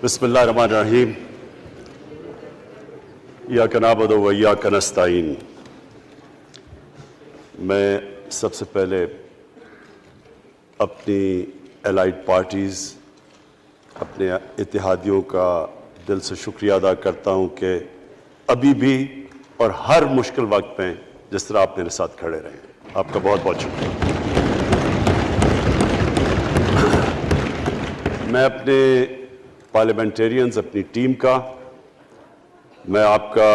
بسم اللہ الرحمن الرحیم ایاک نعبد و ایاک نستعین۔ میں سب سے پہلے اپنی الائڈ پارٹیز، اپنے اتحادیوں کا دل سے شکریہ ادا کرتا ہوں کہ ابھی بھی اور ہر مشکل وقت میں جس طرح آپ میرے ساتھ کھڑے رہے ہیں، آپ کا بہت بہت شکریہ۔ میں اپنے پارلیمنٹیرینز، اپنی ٹیم کا، میں آپ کا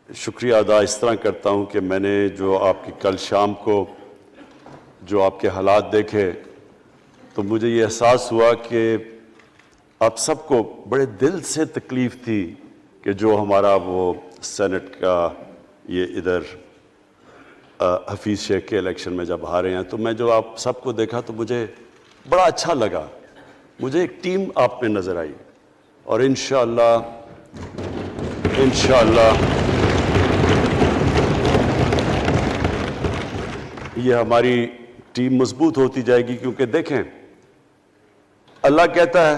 شکریہ ادا اس طرح کرتا ہوں کہ میں نے جو آپ کی کل شام کو جو آپ کے حالات دیکھے تو مجھے یہ احساس ہوا کہ آپ سب کو بڑے دل سے تکلیف تھی کہ جو ہمارا وہ سینٹ کا یہ ادھر حفیظ شیخ کے الیکشن میں جب ہارے ہیں، تو میں جو آپ سب کو دیکھا تو مجھے بڑا اچھا لگا۔ مجھے ایک ٹیم آپ میں نظر آئی، اور انشاءاللہ یہ ہماری ٹیم مضبوط ہوتی جائے گی، کیونکہ دیکھیں اللہ کہتا ہے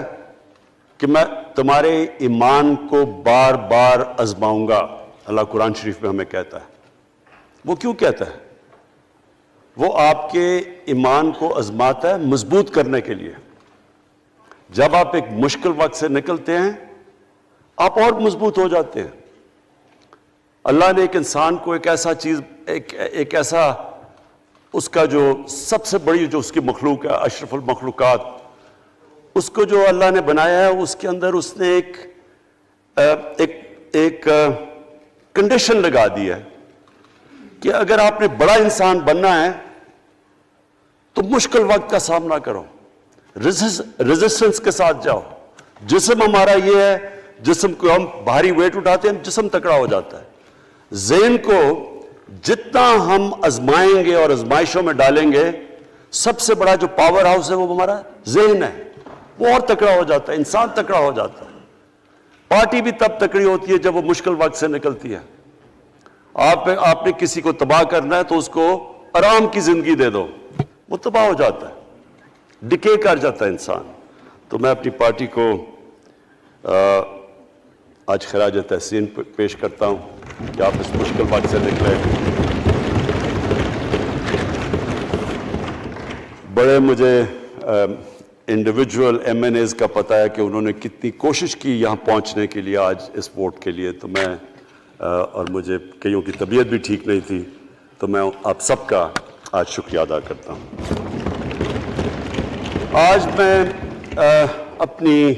کہ میں تمہارے ایمان کو بار بار آزماؤں گا۔ اللہ قرآن شریف میں ہمیں کہتا ہے۔ وہ کیوں کہتا ہے؟ وہ آپ کے ایمان کو آزماتا ہے مضبوط کرنے کے لیے۔ جب آپ ایک مشکل وقت سے نکلتے ہیں آپ اور مضبوط ہو جاتے ہیں۔ اللہ نے ایک انسان کو ایک ایسا چیز، ایک ایسا اس کا جو سب سے بڑی جو اس کی مخلوق ہے، اشرف المخلوقات، اس کو جو اللہ نے بنایا ہے، اس کے اندر اس نے ایک کنڈیشن لگا دی ہے کہ اگر آپ نے بڑا انسان بننا ہے تو مشکل وقت کا سامنا کرو، ریزسٹنس کے ساتھ جاؤ۔ جسم ہمارا یہ ہے، جسم کو ہم بھاری ویٹ اٹھاتے ہیں، جسم تکڑا ہو جاتا ہے۔ ذہن کو جتنا ہم آزمائیں گے اور آزمائشوں میں ڈالیں گے، سب سے بڑا جو پاور ہاؤس ہے وہ ہمارا ذہن ہے، وہ اور تکڑا ہو جاتا ہے، انسان تکڑا ہو جاتا ہے۔ پارٹی بھی تب تکڑی ہوتی ہے جب وہ مشکل وقت سے نکلتی ہے۔ آپ نے کسی کو تباہ کرنا ہے تو اس کو آرام کی زندگی دے دو، وہ تباہ ہو جاتا ہے، ڈکے کر جاتا ہے انسان۔ تو میں اپنی پارٹی کو آج خراج تحسین پیش کرتا ہوں کہ آپ اس مشکل وقت سے نکلے۔ بڑے مجھے انڈیویجول ایم این ایز کا پتہ ہے کہ انہوں نے کتنی کوشش کی یہاں پہنچنے کے لیے، آج اس ووٹ کے لیے۔ تو میں اور مجھے کئیوں کی طبیعت بھی ٹھیک نہیں تھی، تو میں آپ سب کا آج شکریہ ادا کرتا ہوں۔ آج میں اپنی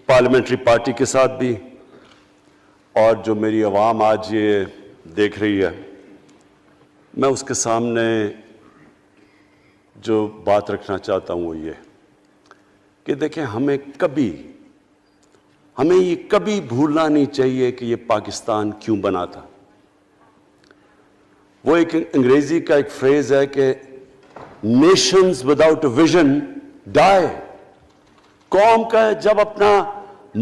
پارلیمنٹری پارٹی کے ساتھ بھی، اور جو میری عوام آج یہ دیکھ رہی ہے، میں اس کے سامنے جو بات رکھنا چاہتا ہوں وہ یہ کہ دیکھیں ہمیں یہ کبھی بھولنا نہیں چاہیے کہ یہ پاکستان کیوں بنا تھا۔ وہ ایک انگریزی کا ایک فریز ہے کہ نیشنز وداؤٹ اے ویژن ڈائی۔ قوم کا جب اپنا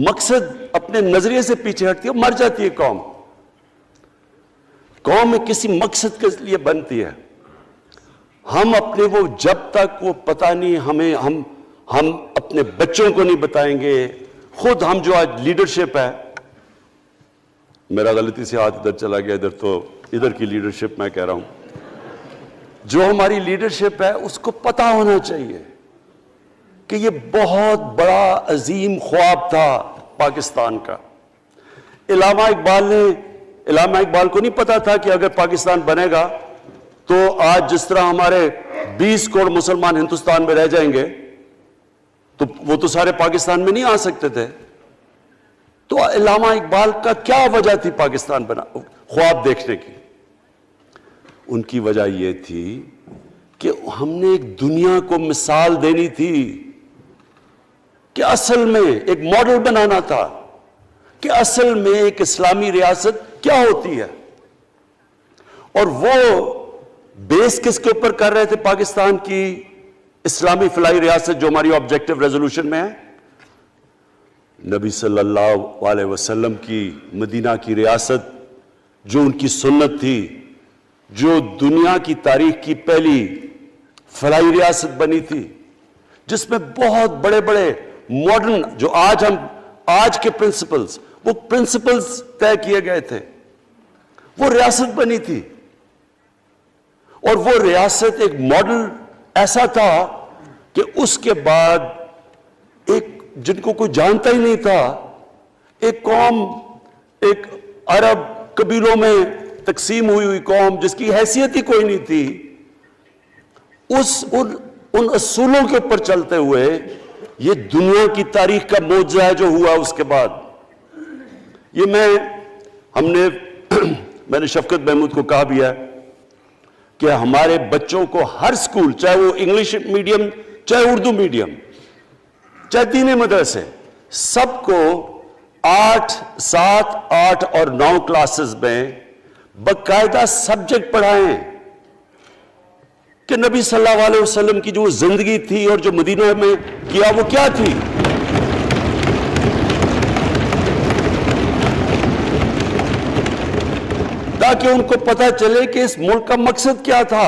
مقصد اپنے نظریے سے پیچھے ہٹتی ہے مر جاتی ہے قوم۔ قوم میں کسی مقصد کے لیے بنتی ہے۔ ہم اپنے وہ جب تک وہ پتہ نہیں ہم اپنے بچوں کو نہیں بتائیں گے، خود ہم جو آج لیڈرشپ ہے، میرا غلطی سے ہاتھ ادھر چلا گیا، ادھر کی لیڈرشپ میں کہہ رہا ہوں، جو ہماری لیڈرشپ ہے اس کو پتہ ہونا چاہیے کہ یہ بہت بڑا عظیم خواب تھا پاکستان کا۔ علامہ اقبال کو نہیں پتا تھا کہ اگر پاکستان بنے گا تو آج جس طرح ہمارے 20 کروڑ مسلمان ہندوستان میں رہ جائیں گے، تو وہ تو سارے پاکستان میں نہیں آ سکتے تھے۔ تو علامہ اقبال کا کیا وجہ تھی پاکستان خواب دیکھنے کی؟ ان کی وجہ یہ تھی کہ ہم نے ایک دنیا کو مثال دینی تھی، کہ اصل میں ایک ماڈل بنانا تھا کہ اصل میں ایک اسلامی ریاست کیا ہوتی ہے۔ اور وہ بیس کس کے اوپر کر رہے تھے پاکستان کی اسلامی فلاحی ریاست جو ہماری آبجیکٹو ریزولوشن میں ہے؟ نبی صلی اللہ علیہ وسلم کی مدینہ کی ریاست، جو ان کی سنت تھی، جو دنیا کی تاریخ کی پہلی فلاحی ریاست بنی تھی، جس میں بہت بڑے بڑے ماڈرن جو آج کے پرنسپلز، وہ پرنسپلز طے کیے گئے تھے. وہ ریاست بنی تھی اور وہ ریاست ایک ماڈل ایسا تھا کہ اس کے بعد ایک جن کو کوئی جانتا ہی نہیں تھا، ایک قوم، ایک عرب قبیلوں میں تقسیم ہوئی قوم جس کی حیثیت ہی کوئی نہیں تھی، ان اصولوں کے اوپر چلتے ہوئے یہ دنیا کی تاریخ کا معجزہ ہے جو ہوا اس کے بعد. یہ میں نے شفقت محمود کو کہا بھی ہے کہ ہمارے بچوں کو ہر سکول، چاہے وہ انگلش میڈیم، چاہے اردو میڈیم، چاہے دینی مدرسے، سب کو 8، 7، 8 اور 9 کلاسز میں باقاعدہ سبجیکٹ پڑھائیں کہ نبی صلی اللہ علیہ وسلم کی جو زندگی تھی اور جو مدینہ میں کیا وہ کیا تھی. تاکہ ان کو پتہ چلے کہ اس ملک کا مقصد کیا تھا.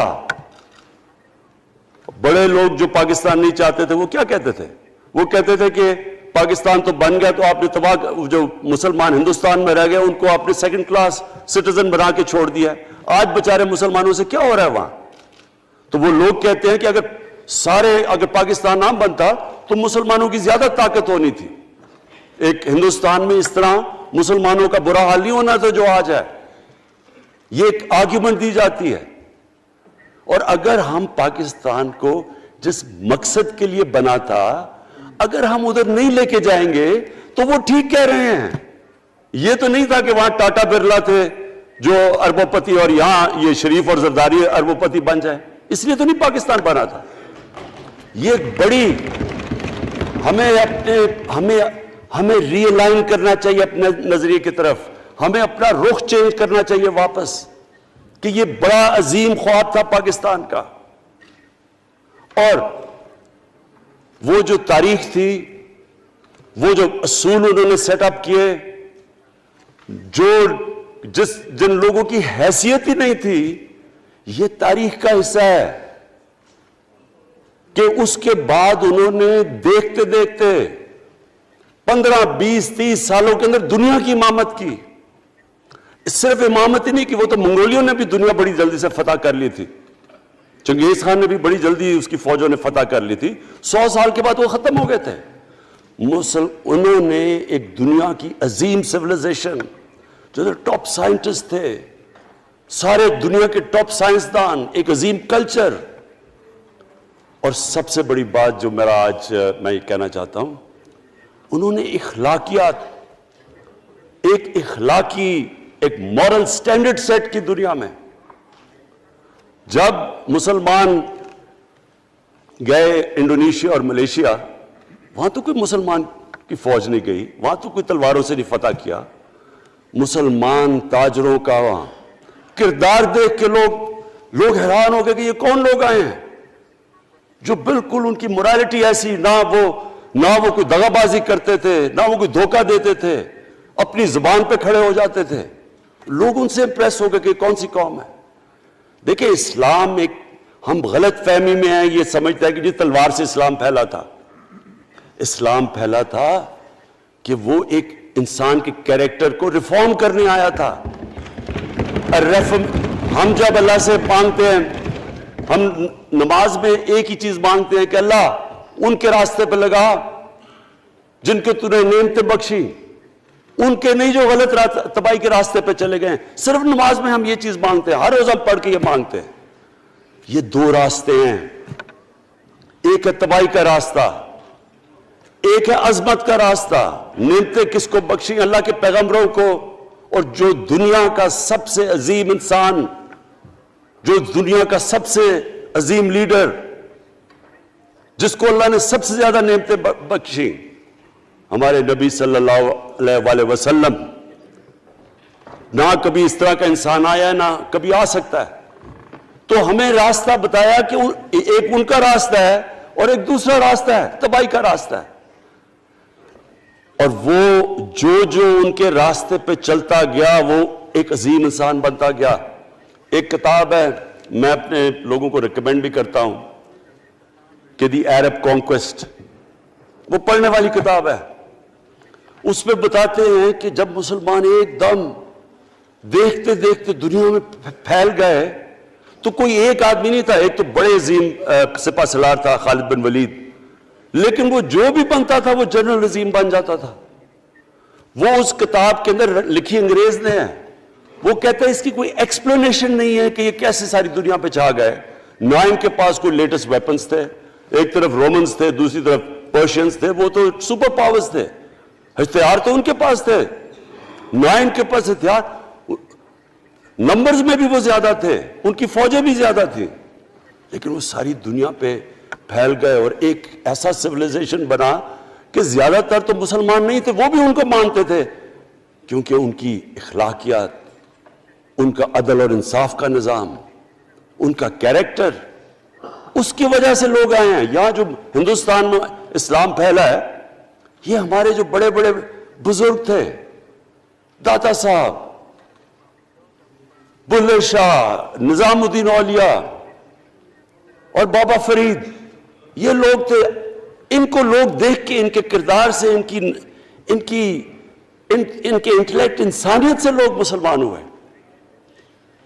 بڑے لوگ جو پاکستان نہیں چاہتے تھے وہ کیا کہتے تھے؟ وہ کہتے تھے کہ پاکستان تو بن گیا تو آپ نے تباہ، جو مسلمان ہندوستان میں رہ گئے ان کو آپ نے سیکنڈ کلاس سٹیزن بنا کے چھوڑ دیا. آج بیچارے مسلمانوں سے کیا ہو رہا ہے وہاں؟ تو وہ لوگ کہتے ہیں کہ اگر پاکستان نہ بنتا تو مسلمانوں کی زیادہ طاقت ہونی تھی. ایک ہندوستان میں اس طرح مسلمانوں کا برا حال نہیں ہونا تھا جو آج ہے. یہ ایک آرگیومنٹ دی جاتی ہے. اور اگر ہم پاکستان کو جس مقصد کے لیے بنا تھا اگر ہم ادھر نہیں لے کے جائیں گے تو وہ ٹھیک کہہ رہے ہیں. یہ تو نہیں تھا کہ وہاں ٹاٹا برلا تھے جو اربوں پتی اور یہاں یہ شریف اور زرداری اربوں پتی بن جائیں. اس لیے تو نہیں پاکستان بنا تھا. یہ بڑی ہمیں ری الائن کرنا چاہیے اپنے نظریے کی طرف. ہمیں اپنا رخ چینج کرنا چاہیے واپس کہ یہ بڑا عظیم خواب تھا پاکستان کا. اور وہ جو تاریخ تھی، وہ جو اصول انہوں نے سیٹ اپ کیے، جن لوگوں کی حیثیت ہی نہیں تھی، یہ تاریخ کا حصہ ہے کہ اس کے بعد انہوں نے دیکھتے دیکھتے 15، 20، 30 سالوں کے اندر دنیا کی امامت کی. صرف امامت ہی نہیں کہ وہ تو منگولیوں نے بھی دنیا بڑی جلدی سے فتح کر لی تھی. چنگیز خان نے بھی بڑی جلدی اس کی فوجوں نے فتح کر لی تھی. 100 سال کے بعد وہ ختم ہو گئے تھے. انہوں نے ایک دنیا کی عظیم سیویلائزیشن، جو ٹاپ سائنٹسٹ تھے، سارے دنیا کے ٹاپ سائنسدان، ایک عظیم کلچر. اور سب سے بڑی بات جو آج میں یہ کہنا چاہتا ہوں، انہوں نے اخلاقیات، ایک مورل سٹینڈرڈ سیٹ کی دنیا میں. جب مسلمان گئے انڈونیشیا اور ملیشیا، وہاں تو کوئی مسلمان کی فوج نہیں گئی، وہاں تو کوئی تلواروں سے نہیں فتح کیا. مسلمان تاجروں کا وہاں کردار دیکھ کے لوگ حیران ہو گئے کہ یہ کون لوگ آئے ہیں جو بالکل ان کی مورالٹی ایسی، نہ وہ کوئی دغا بازی کرتے تھے، نہ وہ کوئی دھوکہ دیتے تھے، اپنی زبان پہ کھڑے ہو جاتے تھے. لوگ ان سے امپریس ہو گئے کہ کون سی قوم ہے. دیکھیں اسلام ہم غلط فہمی میں ہیں، یہ سمجھتا ہے کہ جی تلوار سے اسلام پھیلا تھا. اسلام پھیلا تھا کہ وہ ایک انسان کے کیریکٹر کو ریفارم کرنے آیا تھا. ہم جب اللہ سے مانگتے ہیں، ہم نماز میں ایک ہی چیز مانگتے ہیں کہ اللہ ان کے راستے پہ لگا جن کے تو نے نعمتیں بخشی، ان کے نہیں جو غلط تباہی کے راستے پہ چلے گئے. صرف نماز میں ہم یہ چیز مانگتے ہیں، ہر روز ہم پڑھ کے یہ مانگتے ہیں. یہ 2 راستے ہیں، ایک ہے تباہی کا راستہ، ایک ہے عظمت کا راستہ. نعمتیں کس کو بخشی؟ اللہ کے پیغمبروں کو. اور جو دنیا کا سب سے عظیم انسان، جو دنیا کا سب سے عظیم لیڈر، جس کو اللہ نے سب سے زیادہ نعمتیں بخشی، ہمارے نبی صلی اللہ علیہ وسلم. نہ کبھی اس طرح کا انسان آیا ہے، نہ کبھی آ سکتا ہے. تو ہمیں راستہ بتایا کہ ایک ان کا راستہ ہے اور ایک دوسرا راستہ ہے، تباہی کا راستہ ہے. اور وہ جو ان کے راستے پہ چلتا گیا وہ ایک عظیم انسان بنتا گیا. ایک کتاب ہے، میں اپنے لوگوں کو ریکمینڈ بھی کرتا ہوں، کہ دی عرب کانکویسٹ، وہ پڑھنے والی کتاب ہے. اس میں بتاتے ہیں کہ جب مسلمان ایک دم دیکھتے دیکھتے دنیا میں پھیل گئے تو کوئی ایک آدمی نہیں تھا. ایک تو بڑے عظیم سپہ سالار تھا خالد بن ولید، لیکن وہ جو بھی بنتا تھا وہ جنرل عظیم بن جاتا تھا. وہ اس کتاب کے اندر لکھی انگریز نے ہے. وہ کہتا ہے اس کی کوئی ایکسپلینیشن نہیں ہے کہ یہ کیسے ساری دنیا پہ چھا گئے. نہ ان کے پاس کوئی لیٹسٹ ویپنز تھے، ایک طرف رومنز تھے، دوسری طرف پرشینز تھے، وہ تو سپر پاورز تھے، ہتھیار تو ان کے پاس تھے. نہ ان کے پاس ہتھیار، نمبرز میں بھی وہ زیادہ تھے، ان کی فوجیں بھی زیادہ تھیں، لیکن وہ ساری دنیا پہ پھیل گئے اور ایک ایسا سویلائزیشن بنا کہ زیادہ تر تو مسلمان نہیں تھے، وہ بھی ان کو مانتے تھے، کیونکہ ان کی اخلاقیات، ان کا عدل اور انصاف کا نظام، ان کا کیریکٹر، اس کی وجہ سے لوگ آئے ہیں. یہاں جو ہندوستان میں اسلام پھیلا ہے، یہ ہمارے جو بڑے بڑے بزرگ تھے، داتا صاحب، بلے شاہ، نظام الدین اولیاء اور بابا فرید، یہ لوگ تھے. ان کو لوگ دیکھ کے، ان کے کردار سے، ان کے انٹلیکٹ، انسانیت سے لوگ مسلمان ہوئے.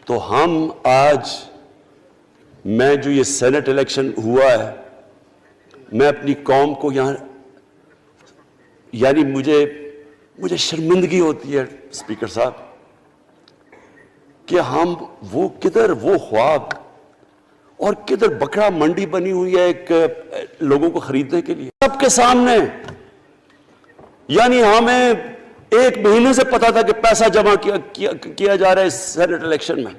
تو ہم آج، میں جو یہ سینٹ الیکشن ہوا ہے، میں اپنی قوم کو یہاں، یعنی مجھے شرمندگی ہوتی ہے اسپیکر صاحب کہ ہم وہ خواب اور کدھر بکرا منڈی بنی ہوئی ہے ایک لوگوں کو خریدنے کے لیے سب کے سامنے. یعنی ہمیں ایک مہینے سے پتا تھا کہ پیسہ جمع کیا جا رہا ہے اس سینٹ الیکشن میں،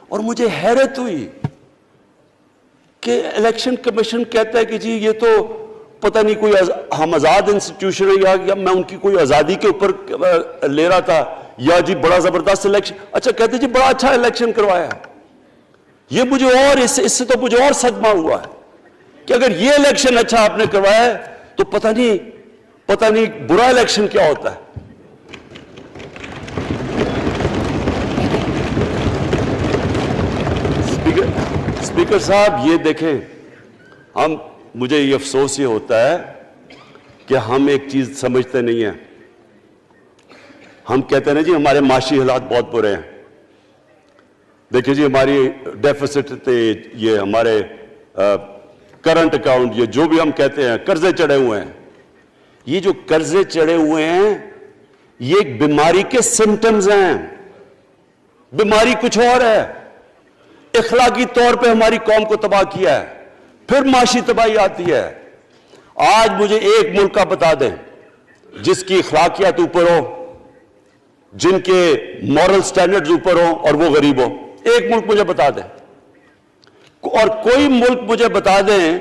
اور مجھے حیرت ہوئی کہ الیکشن کمیشن کہتا ہے کہ جی یہ تو پتہ نہیں کوئی ہم آزاد انسٹیٹیوشن ہے یا میں ان کی کوئی آزادی کے اوپر لے رہا تھا، یا جی بڑا زبردست الیکشن. اچھا کہتے جی بڑا اچھا الیکشن کروایا. یہ مجھے اور اس سے تو مجھے اور صدمہ ہوا ہے کہ اگر یہ الیکشن اچھا آپ نے کروایا ہے تو پتہ نہیں برا الیکشن کیا ہوتا ہے. اسپیکر صاحب یہ دیکھیں، مجھے یہ افسوس یہ ہوتا ہے کہ ہم ایک چیز سمجھتے نہیں ہیں. ہم کہتے ہیں نا جی ہمارے معاشی حالات بہت برے ہیں. دیکھیں جی ہماری ڈیفیسٹ تھے، یہ ہمارے کرنٹ اکاؤنٹ، یہ جو بھی ہم کہتے ہیں قرضے چڑھے ہوئے ہیں. یہ جو قرضے چڑھے ہوئے ہیں یہ ایک بیماری کے سمٹمز ہیں. بیماری کچھ اور ہے. اخلاقی طور پہ ہماری قوم کو تباہ کیا ہے، پھر معاشی تباہی آتی ہے. آج مجھے ایک ملک کا بتا دیں جس کی اخلاقیات اوپر ہو، جن کے مورل سٹینڈرڈز اوپر ہوں اور وہ غریب ہو. ایک ملک مجھے بتا دیں، اور کوئی ملک مجھے بتا دیں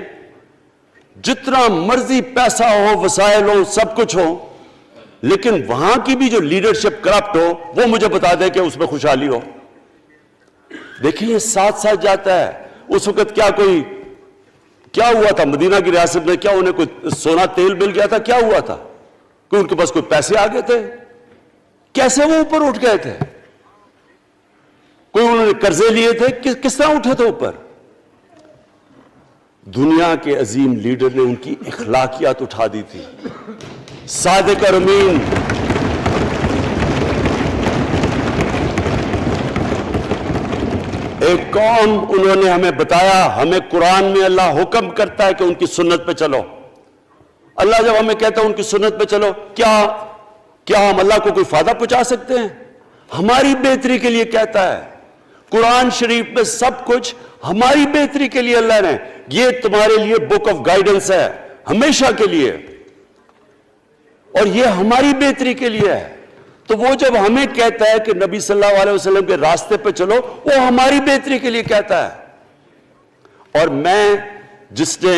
جتنا مرضی پیسہ ہو، وسائل ہو، سب کچھ ہو، لیکن وہاں کی بھی جو لیڈرشپ کرپٹ ہو، وہ مجھے بتا دیں کہ اس میں خوشحالی ہو. دیکھیں یہ ساتھ ساتھ جاتا ہے. اس وقت کیا ہوا تھا مدینہ کی ریاست میں؟ کیا انہیں کوئی سونا تیل مل گیا تھا؟ کیا ہوا تھا؟ کوئی ان کے پاس کوئی پیسے آ گئے تھے؟ کیسے وہ اوپر اٹھ گئے تھے؟ کوئی انہوں نے قرضے لیے تھے؟ کس طرح اٹھے تھے اوپر؟ دنیا کے عظیم لیڈر نے ان کی اخلاقیات اٹھا دی تھی. صادق اور امین، ایک قوم، انہوں نے ہمیں بتایا. ہمیں قرآن میں اللہ حکم کرتا ہے کہ ان کی سنت پہ چلو. اللہ جب ہمیں کہتا ہے ان کی سنت پہ چلو، کیا ہم اللہ کو کوئی فائدہ پہنچا سکتے ہیں؟ ہماری بہتری کے لیے کہتا ہے. قرآن شریف میں سب کچھ ہماری بہتری کے لیے اللہ نے، یہ تمہارے لیے بک آف گائیڈنس ہے ہمیشہ کے لیے، اور یہ ہماری بہتری کے لیے ہے. تو وہ جب ہمیں کہتا ہے کہ نبی صلی اللہ علیہ وسلم کے راستے پہ چلو، وہ ہماری بہتری کے لیے کہتا ہے. اور میں، جس نے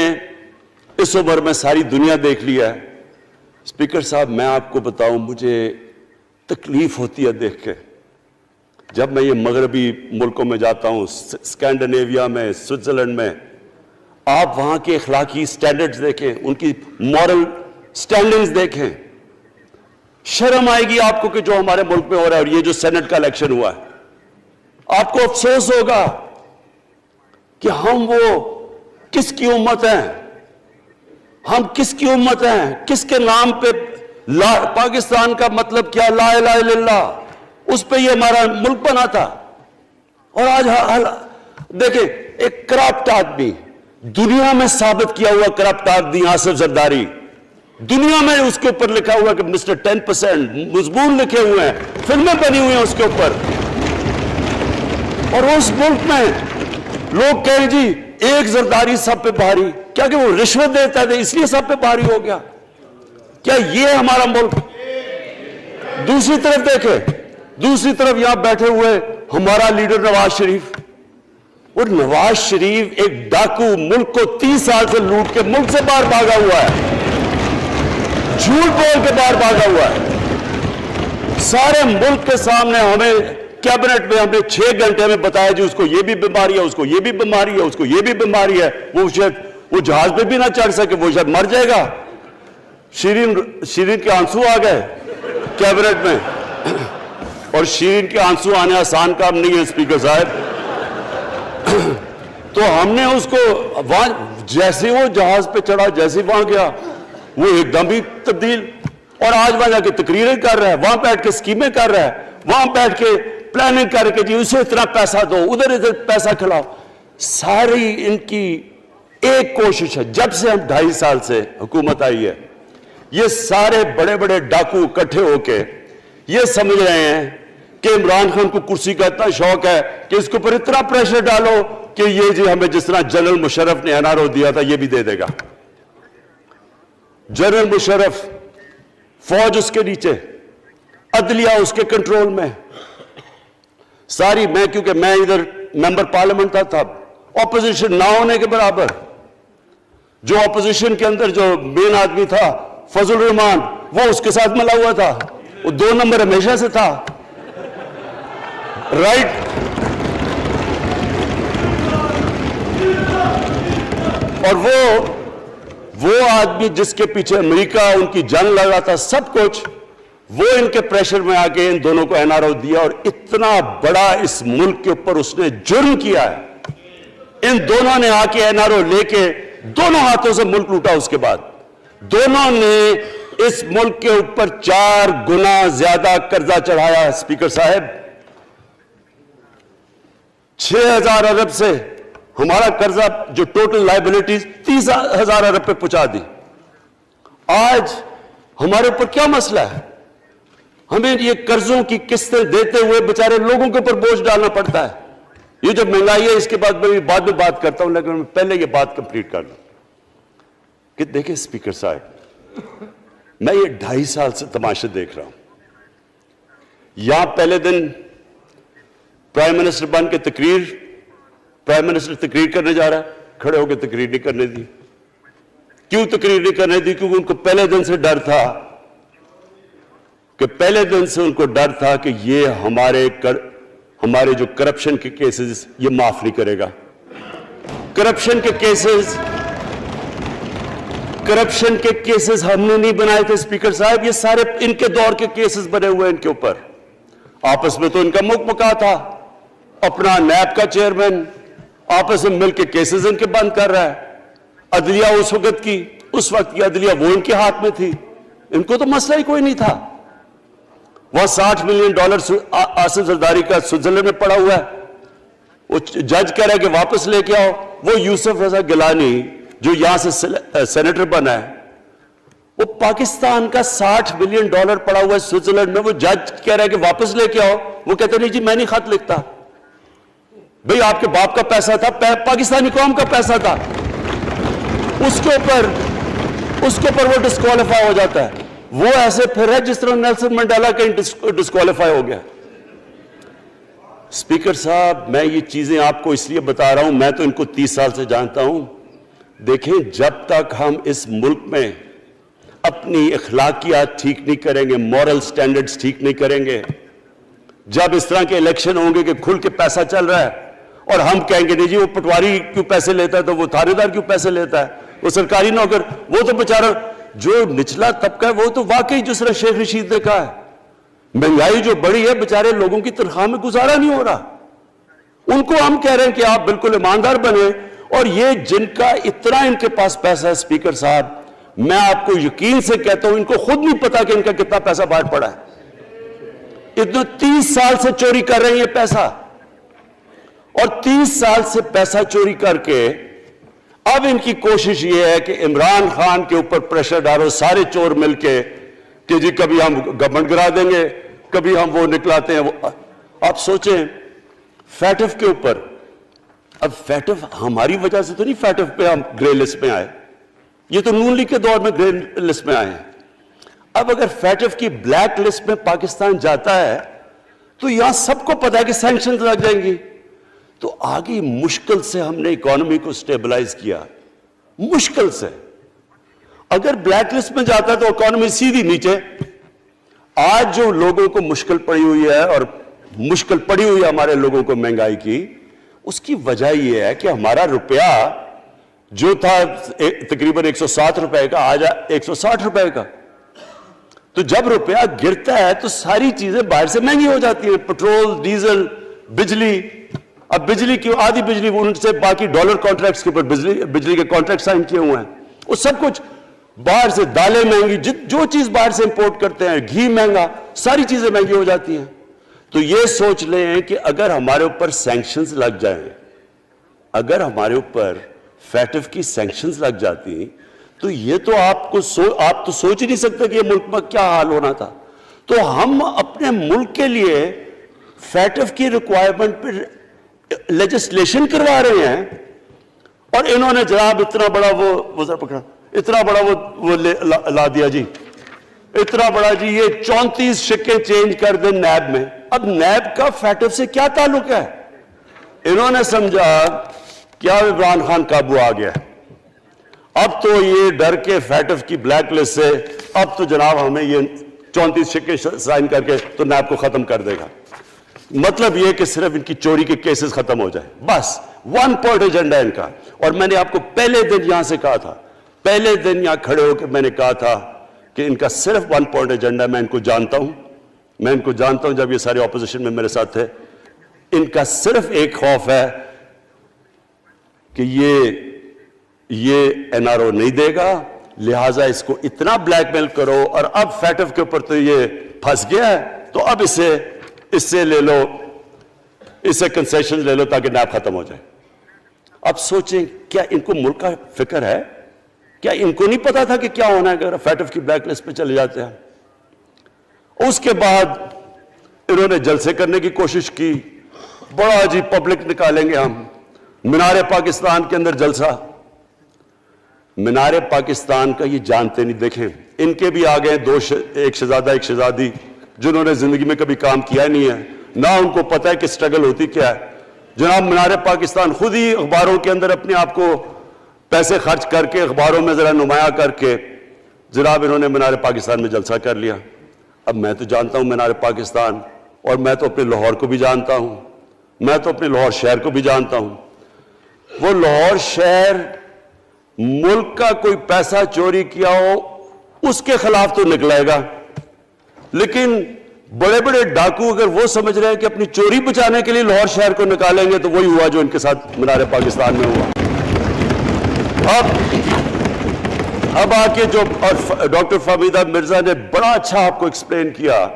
اس عمر میں ساری دنیا دیکھ لیا ہے، اسپیکر صاحب میں آپ کو بتاؤں مجھے تکلیف ہوتی ہے دیکھ کے. جب میں یہ مغربی ملکوں میں جاتا ہوں، اسکینڈینیویا میں، سوئٹزرلینڈ میں، آپ وہاں کے اخلاقی سٹینڈرڈز دیکھیں، ان کی مورل سٹینڈنگز دیکھیں، شرم آئے گی آپ کو کہ جو ہمارے ملک میں ہو رہا ہے. اور یہ جو سینٹ کا الیکشن ہوا ہے، آپ کو افسوس ہوگا کہ ہم وہ کس کی امت ہیں ہم؟ کس کی امت ہیں؟ کس کے نام پہ پاکستان کا مطلب کیا؟ لا الہ الا اللہ، اس پہ یہ ہمارا ملک بنا تھا۔ اور آج دیکھیں ایک کرپٹ آدمی، دنیا میں ثابت کیا ہوا کرپٹ آدمی آصف زرداری، دنیا میں اس کے اوپر لکھا ہوا کہ مسٹر 10%، مضمون لکھے ہوئے ہیں، فلمیں بنی ہوئی ہیں اس کے اوپر، اور اس ملک میں لوگ کہیں جی ایک زرداری سب پہ بھاری، کیا کہ وہ رشوت دیتا تھا اس لیے سب پہ بھاری ہو گیا؟ کیا یہ ہمارا ملک؟ دوسری طرف دیکھیں، دوسری طرف یہاں بیٹھے ہوئے ہمارا لیڈر نواز شریف، اور نواز شریف ایک ڈاکو، ملک کو 30 سال سے لوٹ کے ملک سے باہر بھاگا ہوا ہے، جھوٹ بول کے باہر بھاگا ہوا ہے، سارے ملک کے سامنے ہمیں کیبنٹ میں ہم نے 6 گھنٹے میں بتایا جی اس کو یہ بھی بیماری ہے، اس کو یہ بھی بیماری ہے، اس کو یہ بھی بیماری ہے، وہ شاید وہ جہاز پہ بھی نہ چڑھ سکے، وہ شاید مر جائے گا۔ شیرین کے آنسو آ گئے کیبنٹ میں، اور شیرین کے آنسو آنے آسان کام نہیں ہے اسپیکر صاحب۔ تو ہم نے اس کو وہاں جیسے وہ جہاز پہ چڑھا، جیسے وہاں گیا وہ ایک دم ہی تبدیل، اور آج وہاں جا کے تقریریں کر رہا ہے، وہاں بیٹھ کے اسکیمیں کر رہا ہے، وہاں بیٹھ کے پلاننگ کر کے جی اسے اتنا پیسہ دو، ادھر پیسہ کھلاؤ۔ ساری ان کی ایک کوشش ہے، جب سے ہم 2.5 سال سے حکومت آئی ہے، یہ سارے بڑے بڑے ڈاکو اکٹھے ہو کے یہ سمجھ رہے ہیں کہ عمران خان کو کرسی کا اتنا شوق ہے کہ اس کے اوپر اتنا پریشر ڈالو کہ یہ جی ہمیں جس طرح جنرل مشرف نے NRO دیا تھا یہ بھی دے دے گا۔ جنرل مشرف، فوج اس کے نیچے، عدلیہ اس کے کنٹرول میں ساری، میں کیونکہ میں ادھر ممبر پارلیمنٹ تھا، اپوزیشن نہ ہونے کے برابر، جو اپوزیشن کے اندر جو مین آدمی تھا فضل الرحمان، وہ اس کے ساتھ ملا ہوا تھا، وہ 2 نمبر ہمیشہ سے تھا، رائٹ۔ اور وہ آدمی جس کے پیچھے امریکہ ان کی جنگ لڑ رہا تھا، سب کچھ، وہ ان کے پریشر میں آ کے ان دونوں کو NRO دیا، اور اتنا بڑا اس ملک کے اوپر اس نے جرم کیا ہے۔ ان دونوں نے آ کے NRO لے کے دونوں ہاتھوں سے ملک لوٹا، اس کے بعد دونوں نے اس ملک کے اوپر 4 گنا زیادہ قرضہ چڑھایا ہے اسپیکر صاحب، 6,000 ارب سے ہمارا قرضہ جو ٹوٹل لائبلٹیز 30,000 ارب پہ پہنچا دی۔ آج ہمارے اوپر کیا مسئلہ ہے؟ ہمیں یہ قرضوں کی قسطیں دیتے ہوئے بیچارے لوگوں کے اوپر بوجھ ڈالنا پڑتا ہے۔ یہ جو مہنگائی ہے اس کے بعد میں بعد میں بات کرتا ہوں، لیکن میں پہلے یہ بات کمپلیٹ کر لوں کہ دیکھیں اسپیکر صاحب، میں یہ 2.5 سال سے تماشے دیکھ رہا ہوں۔ یہاں پہلے دن پرائم منسٹر بن کے پرائم منسٹر تقریر کرنے جا رہا ہے، کھڑے ہو کے تقریر نہیں کرنے دی۔ کیوں تقریر نہیں کرنے دی؟ کیونکہ ان کو پہلے دن سے ڈر تھا کہ یہ ہمارے جو کرپشن کے کیسز یہ معاف نہیں کرے گا۔ کرپشن کے کیسز ہم نے نہیں بنائے تھے اسپیکر صاحب، یہ سارے ان کے دور کے کیسز بنے ہوئے ان کے اوپر۔ آپس میں تو ان کا مکمکا تھا، اپنا نیب کا چیئرمین آپس میں مل کے کیسز ان کے بند کر رہا ہے۔ عدلیہ اس وقت کی عدلیہ وہ ان کے ہاتھ میں تھی، ان کو تو مسئلہ ہی کوئی نہیں تھا۔ وہ $60 ملین آصف زرداری کا سوئٹزرلینڈ میں پڑا ہوا ہے، وہ جج کہہ رہا ہے کہ واپس لے کے آؤ۔ وہ یوسف رضا گیلانی جو یہاں سے سینیٹر بنا ہے، وہ پاکستان کا $60 ملین پڑا ہوا ہے سوئٹزرلینڈ میں، وہ جج کہہ رہا ہے کہ واپس لے کے آؤ۔ وہ کہتے نہیں جی میں نہیں خط لکھتا۔ بھئی آپ کے باپ کا پیسہ تھا، پاکستانی قوم کا پیسہ تھا، اس کے اوپر وہ ڈسکوالیفائی ہو جاتا ہے۔ وہ ایسے پھر ہے جس طرح نیلسن منڈیلا کا ڈسکوالیفائی ہو گیا۔ اسپیکر صاحب، میں یہ چیزیں آپ کو اس لیے بتا رہا ہوں، میں تو ان کو 30 سال سے جانتا ہوں۔ دیکھیں جب تک ہم اس ملک میں اپنی اخلاقیات ٹھیک نہیں کریں گے، مورل سٹینڈرڈز ٹھیک نہیں کریں گے، جب اس طرح کے الیکشن ہوں گے کہ کھل کے پیسہ چل رہا ہے اور ہم کہیں گے نہیں جی وہ پٹواری کیوں پیسے لیتا ہے، تو وہ تھانے دار کیوں پیسے لیتا ہے، وہ سرکاری نوکر، وہ تو بیچارہ جو نچلا طبقہ ہے وہ تو واقعی جس طرح شیخ رشید نے کہا ہے، مہنگائی جو بڑی ہے بیچارے لوگوں کی تنخواہ میں گزارا نہیں ہو رہا۔ ان کو ہم کہہ رہے ہیں کہ آپ بالکل ایماندار بنے، اور یہ جن کا اتنا ان کے پاس پیسہ ہے اسپیکر صاحب، میں آپ کو یقین سے کہتا ہوں ان کو خود نہیں پتا کہ ان کا کتنا پیسہ باہر پڑا ہے۔ اتنا 30 سال سے چوری کر رہے ہیں یہ پیسہ، اور 30 سال سے پیسہ چوری کر کے اب ان کی کوشش یہ ہے کہ عمران خان کے اوپر پریشر ڈالو سارے چور مل کے کہ جی کبھی ہم گورنمنٹ گرا دیں گے، کبھی ہم وہ نکلاتے ہیں وہ۔ آپ سوچیں فیٹف کے اوپر، اب فیٹف ہماری وجہ سے تو نہیں فیٹف پہ ہم گرے لسٹ میں آئے، یہ تو نون لیگ کے دور میں گرے لسٹ میں آئے ہیں۔ اب اگر فیٹف کی بلیک لسٹ میں پاکستان جاتا ہے تو یہاں سب کو پتا ہے کہ سینکشنز لگ جائیں گی، تو آگے مشکل سے ہم نے اکانومی کو سٹیبلائز کیا، مشکل سے۔ اگر بلیک لسٹ میں جاتا ہے تو اکانومی سیدھی نیچے۔ آج جو لوگوں کو مشکل پڑی ہوئی ہے، اور مشکل پڑی ہوئی ہے ہمارے لوگوں کو مہنگائی کی، اس کی وجہ یہ ہے کہ ہمارا روپیہ جو تھا تقریباً 107 روپے کا، آج 160 روپے کا۔ تو جب روپیہ گرتا ہے تو ساری چیزیں باہر سے مہنگی ہو جاتی ہیں، پٹرول، ڈیزل، بجلی۔ اب بجلی کی آدھی بجلی ان سے باقی ڈالر کانٹریکٹس کے اوپر بجلی کے کانٹریکٹ سائن کیے ہوئے ہیں، وہ سب کچھ باہر سے، دالیں مہنگی، جو چیز باہر سے امپورٹ کرتے ہیں، گھی مہنگا، ساری چیزیں مہنگی ہو جاتی ہیں۔ تو یہ سوچ لیں کہ اگر ہمارے اوپر سینکشنز لگ جائیں، اگر ہمارے اوپر فیٹف کی سینکشنز لگ جاتی تو یہ تو آپ تو سوچ ہی نہیں سکتے کہ یہ ملک میں کیا حال ہونا تھا۔ تو ہم اپنے ملک کے لیے فیٹف کی ریکوائرمنٹ پر لیجسلیشن کروا رہے ہیں، اور انہوں نے جناب اتنا بڑا وہ ذرا پکڑا، اتنا بڑا وہ لا دیا جی، اتنا بڑا جی، یہ 34 شکیں چینج کر دیں نیب میں۔ اب نیب کا فیٹف سے کیا تعلق ہے؟ انہوں نے سمجھا کیا عمران خان قابو آ گیا، اب تو یہ ڈر کے فیٹف کی بلیک لسٹ سے اب تو جناب ہمیں یہ 34 شکیں سائن کر کے تو نیب کو ختم کر دے گا۔ مطلب یہ کہ صرف ان کی چوری کے کیسز ختم ہو جائیں، بس ون پوائنٹ ایجنڈا ان کا۔ اور میں نے آپ کو پہلے دن یہاں سے کہا تھا، پہلے دن یہاں کھڑے ہو کے میں نے کہا تھا کہ ان کا صرف ون پوائنٹ ایجنڈا، میں ان کو جانتا ہوں، میں ان کو جانتا ہوں، جب یہ سارے اپوزیشن میں میرے ساتھ تھے، ان کا صرف ایک خوف ہے کہ یہ این آر او نہیں دے گا، لہٰذا اس کو اتنا بلیک میل کرو، اور اب فیٹف کے اوپر تو یہ پھنس گیا ہے تو اب اس سے لے لو، اس سے کنسیشن لے لو تاکہ نیب ختم ہو جائے۔ اب سوچیں کیا ان کو ملک کا فکر ہے؟ کیا ان کو نہیں پتا تھا کہ کیا ہونا ہے اگر فیٹف کی بلیک لسٹ پہ چلے جاتے ہیں؟ اس کے بعد انہوں نے جلسے کرنے کی کوشش کی، بڑا جی پبلک نکالیں گے ہم، مینار پاکستان کے اندر جلسہ۔ مینار پاکستان کا یہ جانتے نہیں، دیکھیں ان کے بھی آگئے ایک شہزادہ ایک شہزادی جنہوں نے زندگی میں کبھی کام کیا نہیں ہے، نہ ان کو پتہ ہے کہ سٹرگل ہوتی کیا ہے۔ جناب مینار پاکستان خود ہی اخباروں کے اندر اپنے آپ کو پیسے خرچ کر کے اخباروں میں ذرا نمایاں کر کے جناب انہوں نے مینار پاکستان میں جلسہ کر لیا۔ اب میں تو جانتا ہوں مینار پاکستان، اور میں تو اپنے لاہور کو بھی جانتا ہوں، میں تو اپنے لاہور شہر کو بھی جانتا ہوں۔ وہ لاہور شہر ملک کا کوئی پیسہ چوری کیا ہو اس کے خلاف تو نکلے گا، لیکن بڑے بڑے ڈاکو اگر وہ سمجھ رہے ہیں کہ اپنی چوری بچانے کے لیے لاہور شہر کو نکالیں گے تو وہی ہوا جو ان کے ساتھ مینار پاکستان میں ہوا۔ اب آ کے جو ڈاکٹر فہمیدہ مرزا نے بڑا اچھا آپ کو ایکسپلین کیا،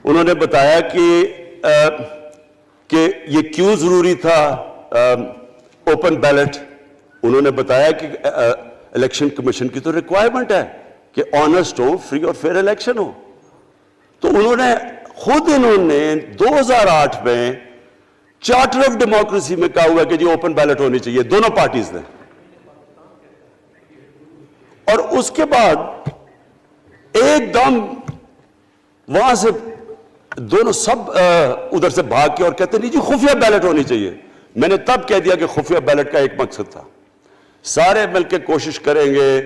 انہوں نے بتایا کہ یہ کیوں ضروری تھا اوپن بیلٹ۔ انہوں نے بتایا کہ الیکشن کمیشن کی تو ریکوائرمنٹ ہے کہ آنسٹ ہو، فری اور فیئر الیکشن ہو۔ تو انہوں نے 2008 میں چارٹر آف ڈیموکریسی میں کہا ہوا کہ جی اوپن بیلٹ ہونی چاہیے، دونوں پارٹیز نے۔ اور اس کے بعد ایک دم وہاں سے دونوں سب ادھر سے بھاگ کے اور کہتے نہیں جی خفیہ بیلٹ ہونی چاہیے۔ میں نے تب کہہ دیا کہ خفیہ بیلٹ کا ایک مقصد تھا، سارے مل کے کوشش کریں گے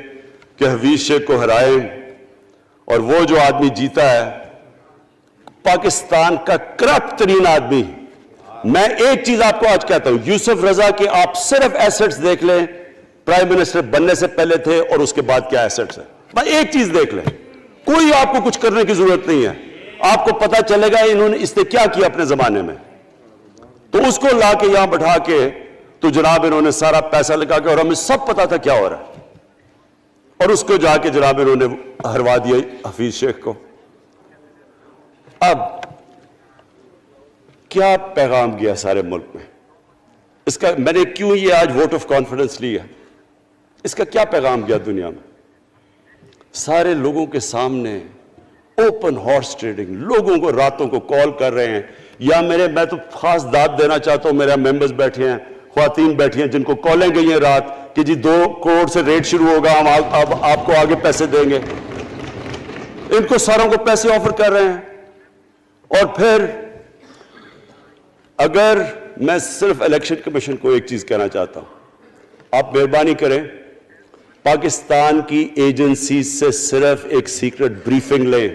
کہ حفیظ شیخ کو ہرائیں، اور وہ جو آدمی جیتا ہے پاکستان کا کرپٹ ترین آدمی۔ میں ایک چیز آپ کو آج کہتا ہوں، یوسف رضا کے آپ صرف ایسٹس دیکھ لیں، پرائم منسٹر بننے سے پہلے تھے اور اس کے بعد کیا ایسٹس ہیں، بس ایک چیز دیکھ لیں، کوئی آپ کو کچھ کرنے کی ضرورت نہیں ہے، آپ کو پتا چلے گا انہوں نے اس نے کیا کیا اپنے زمانے میں۔ تو اس کو لا کے یہاں بٹھا کے تو جناب انہوں نے سارا پیسہ لگا کے, اور ہمیں سب پتا تھا کیا ہو رہا ہے, اور اس کو جا کے جناب انہوں نے ہروا دیا حفیظ شیخ کو. اب کیا پیغام گیا سارے ملک میں اس کا؟ میں نے کیوں یہ آج ووٹ آف کانفیڈنس لی ہے, اس کا کیا پیغام گیا دنیا میں؟ سارے لوگوں کے سامنے اوپن ہارس ٹریڈنگ, لوگوں کو راتوں کو کال کر رہے ہیں, یا میں تو خاص داد دینا چاہتا ہوں, میرے ممبرز بیٹھے ہیں, خواتین بیٹھی ہیں جن کو کالیں گئی ہیں رات کہ جی 2 کروڑ سے ریٹ شروع ہوگا, ہم آپ کو آگے پیسے دیں گے. ان کو ساروں کو پیسے آفر کر رہے ہیں. اور پھر اگر میں صرف الیکشن کمیشن کو ایک چیز کہنا چاہتا ہوں, آپ مہربانی کریں پاکستان کی ایجنسیز سے صرف ایک سیکرٹ بریفنگ لیں,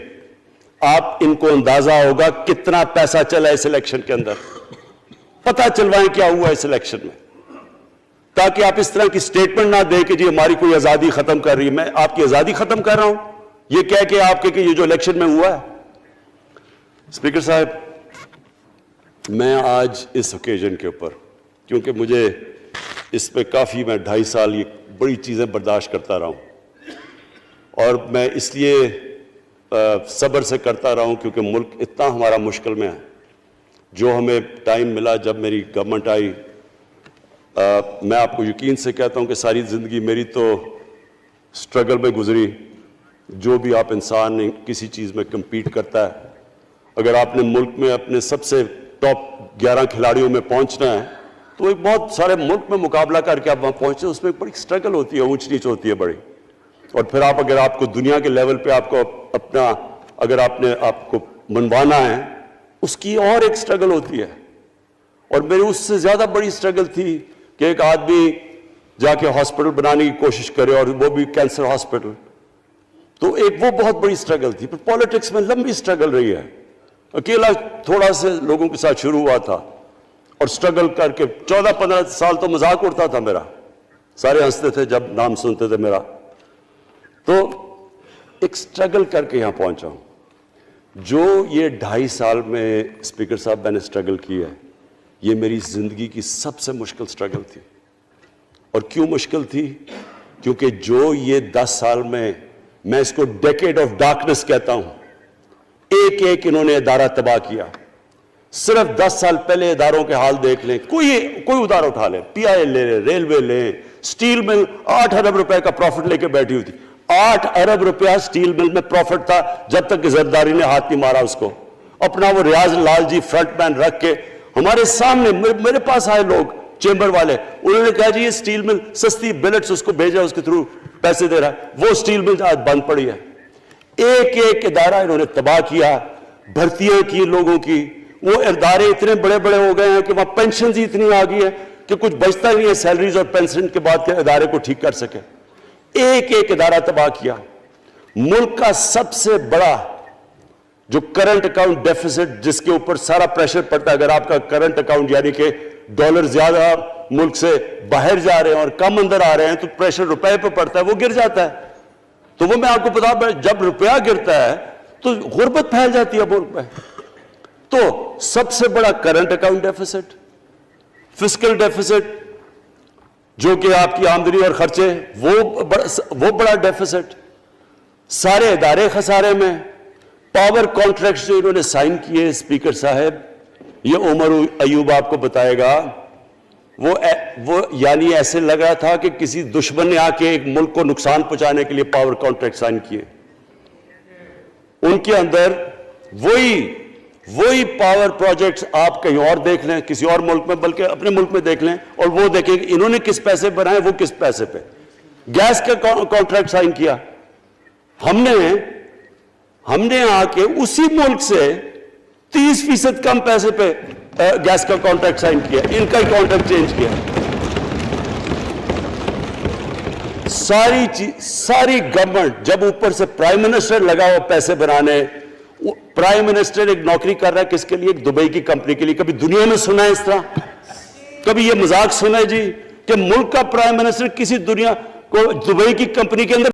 آپ ان کو اندازہ ہوگا کتنا پیسہ چلا اس الیکشن کے اندر, پتہ چلوائیں کیا ہوا اس الیکشن میں, تاکہ آپ اس طرح کی سٹیٹمنٹ نہ دیں کہ جی ہماری کوئی آزادی ختم کر رہی ہے. میں آپ کی آزادی ختم کر رہا ہوں یہ کہہ کے آپ کہ یہ جو الیکشن میں ہوا ہے. اسپیکر صاحب, میں آج اس اوکیزن کے اوپر, کیونکہ مجھے اس پہ کافی, میں 2.5 سال یہ بڑی چیزیں برداشت کرتا رہا ہوں, اور میں اس لیے صبر سے کرتا رہا ہوں کیونکہ ملک اتنا ہمارا مشکل میں ہے. جو ہمیں ٹائم ملا جب میری گورنمنٹ آئی, میں آپ کو یقین سے کہتا ہوں کہ ساری زندگی میری تو سٹرگل میں گزری. جو بھی آپ انسان کسی چیز میں کمپیٹ کرتا ہے, اگر آپ نے ملک میں اپنے سب سے ٹاپ 11 کھلاڑیوں میں پہنچنا ہے تو ایک بہت سارے ملک میں مقابلہ کر کے آپ وہاں پہنچے, اس میں ایک بڑی سٹرگل ہوتی ہے, اونچ نیچ ہوتی ہے بڑی. اور پھر اگر آپ کو دنیا کے لیول پہ آپ کو اپنا, اگر آپ کو منوانا ہے, اس کی اور ایک سٹرگل ہوتی ہے. اور میری اس سے زیادہ بڑی سٹرگل تھی کہ ایک آدمی جا کے ہاسپٹل بنانے کی کوشش کرے, اور وہ بھی کینسر ہاسپٹل, تو ایک وہ بہت بڑی سٹرگل تھی. پھر پالیٹکس میں لمبی سٹرگل رہی ہے, اکیلا تھوڑا سے لوگوں کے ساتھ شروع ہوا تھا, اور سٹرگل کر کے 14-15 سال تو مذاق اڑتا تھا میرا, سارے ہنستے تھے جب نام سنتے تھے میرا. تو ایک سٹرگل کر کے یہاں پہنچا ہوں. جو یہ 2.5 سال میں اسپیکر صاحب میں نے سٹرگل کی ہے, یہ میری زندگی کی سب سے مشکل سٹرگل تھی. اور کیوں مشکل تھی؟ کیونکہ جو یہ 10 سال میں اس کو ڈیکیڈ آف ڈارکنس کہتا ہوں, ایک انہوں نے ادارہ تباہ کیا. صرف 10 سال پہلے اداروں کے حال دیکھ لیں, کوئی ادارہ اٹھا لیں, پی آئی لے لیں, ریلوے لیں, سٹیل مل 8 ارب روپے کا پروفٹ لے کے بیٹھی ہوئی تھی. 8 ارب روپیہ سٹیل مل میں پروفٹ تھا جب تک کہ زرداری نے ہاتھ نہیں مارا اس کو. اپنا وہ ریاض لال جی فرنٹ مین رکھ کے ہمارے سامنے, میرے پاس آئے لوگ چیمبر والے, انہوں نے کہا جی یہ سٹیل مل سستی بلٹس اس کو بھیجا, اس کے تھرو پیسے دے رہا ہے. وہ سٹیل مل آج بند پڑی ہے. ایک ادارہ انہوں نے تباہ کیا, بھرتیاں کی لوگوں کی. وہ ادارے اتنے بڑے بڑے ہو گئے ہیں کہ وہاں پینشنز ہی اتنی آ گئی ہے کہ کچھ بچتا نہیں ہے سیلریز اور پینشن کے بعد کے ادارے کو ٹھیک کر سکے. ایک ادارہ تباہ کیا. ملک کا سب سے بڑا جو کرنٹ اکاؤنٹ ڈیفیسٹ, جس کے اوپر سارا پریشر پڑتا ہے, اگر آپ کا کرنٹ اکاؤنٹ یعنی کہ ڈالر زیادہ ملک سے باہر جا رہے ہیں اور کم اندر آ رہے ہیں, تو پریشر روپے پہ پڑتا ہے, وہ گر جاتا ہے. تو وہ میں آپ کو بتا, جب روپیہ گرتا ہے تو غربت پھیل جاتی ہے ملک میں. تو سب سے بڑا current account deficit, fiscal deficits جو کہ آپ کی آمدنی اور خرچے, وہ بڑا ڈیفیسٹ. سارے ادارے خسارے میں. پاور کانٹریکٹس جو انہوں نے سائن کیے اسپیکر صاحب, یہ عمر ایوب آپ کو بتائے گا, وہ یعنی ایسے لگ رہا تھا کہ کسی دشمن نے آ کے ایک ملک کو نقصان پہنچانے کے لیے پاور کانٹریکٹ سائن کیے. ان کے اندر وہی پاور پروجیکٹس آپ کہیں اور دیکھ لیں, کسی اور ملک میں, بلکہ اپنے ملک میں دیکھ لیں, اور وہ دیکھیں کہ انہوں نے کس پیسے بنائے, وہ کس پیسے پہ. گیس کا کانٹریکٹ سائن کیا ہم نے آ کے اسی ملک سے 30% کم پیسے پہ گیس کا کانٹریکٹ سائن کیا, ان کا ہی کانٹریکٹ چینج کیا. ساری گورنمنٹ, جب اوپر سے پرائم منسٹر لگا ہوا پیسے بنانے. پرائم منسٹر ایک نوکری کر رہا ہے کس کے لیے؟ ایک دبئی کی کمپنی کے لیے. کبھی دنیا میں سنا ہے اس طرح؟ کبھی یہ مذاق سنا ہے جی کہ ملک کا پرائم منسٹر کسی دنیا کو دبئی کی کمپنی کے اندر